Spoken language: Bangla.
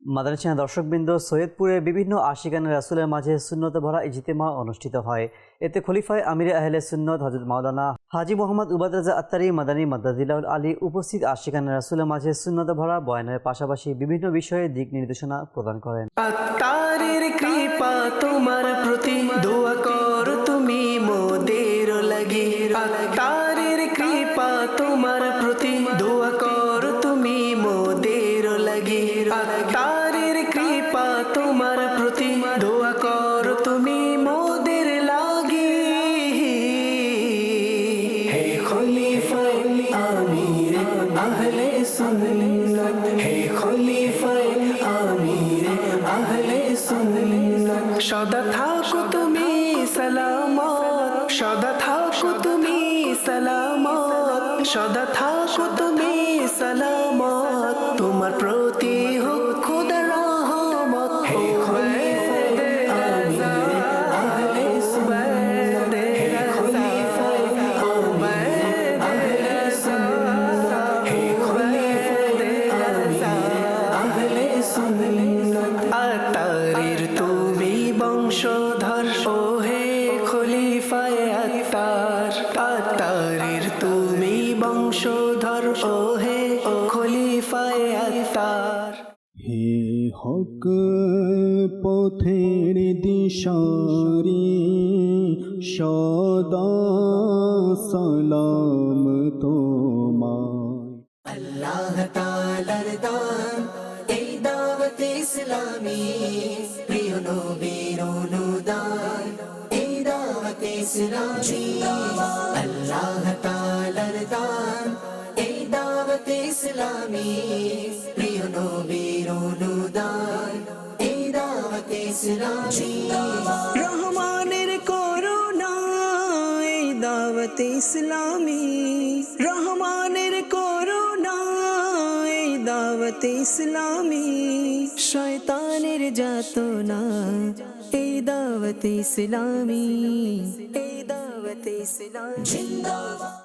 মাদানী চ্যানেল দর্শকবৃন্দ, সৈয়দপুরে বিভিন্ন আশিকানে রাসূলের মাঝে সুন্নতে ভরা ইজতিমা অনুষ্ঠিত হয়। এতে খলিফায়ে আমিরে আহলে সুন্নত হযরত মাওলানা হাজী মোহাম্মদ উবাদ রাজা আত্তারি মাদানী মাদ্দাজিলাহুল আলী উপস্থিত আশিকানে রাসূলের মাঝে সুন্নতে ভরা বয়ানের পাশাপাশি বিভিন্ন বিষয়ে দিক নির্দেশনা প্রদান করেন। আত্তারির কৃপা তোমার প্রতি দোয়া কর তুমি মোদের লাগি। আত্তারির কৃপা তোমার প্রতি দোয়া কর তুমি মোদের লাগি। আত্তারির কৃপা তোমার প্রতি দোয়া কর তুমি মোদের লাগি। হে খলিফায়ে আমির আহলে সুন্নাত, হে খলিফায়ে আমির আহলে সুন্নাত, সদা থাকো তুমি সালামত, সদা থাকো তুমি সালামত, সদা থাকো তুমি সালামত, তোমার প্রতি হোক খোদার রহমত। হে খলিফায়ে আমির আহলে সুন্নাত, হে খলিফায়ে আমির আহলে সুন্নাত, হে খলিফায়ে আমির আহলে সুন্নাত। আত্তারির তুমি বংশধর ও হে খলিফায়ে আত্তার, আত্তারির তুমি বংশধর ও হে খলিফায়ে আত্তার। হে হক পথের দিশারি সদা সালাম তোমায়। আল্লাহ তাআলার দান এই দাওয়াত ইসলামী, প্রিয় নবীর অনুদান এই দাওয়াত ইসলামী। আল্লাহ তাআলার দান এই দাওয়াত ইসলামী, প্রিয় নবীর অনুদান এই দাওয়াত ইসলামী। রহমানের করুণা এই দাওয়াত ইসলামী, রহমানের করুণা এই দাওয়াত ইসলামী, শয়তানের যাতনা এই দাওয়াত ইসলামী, এই দাওয়াত ইসলামী।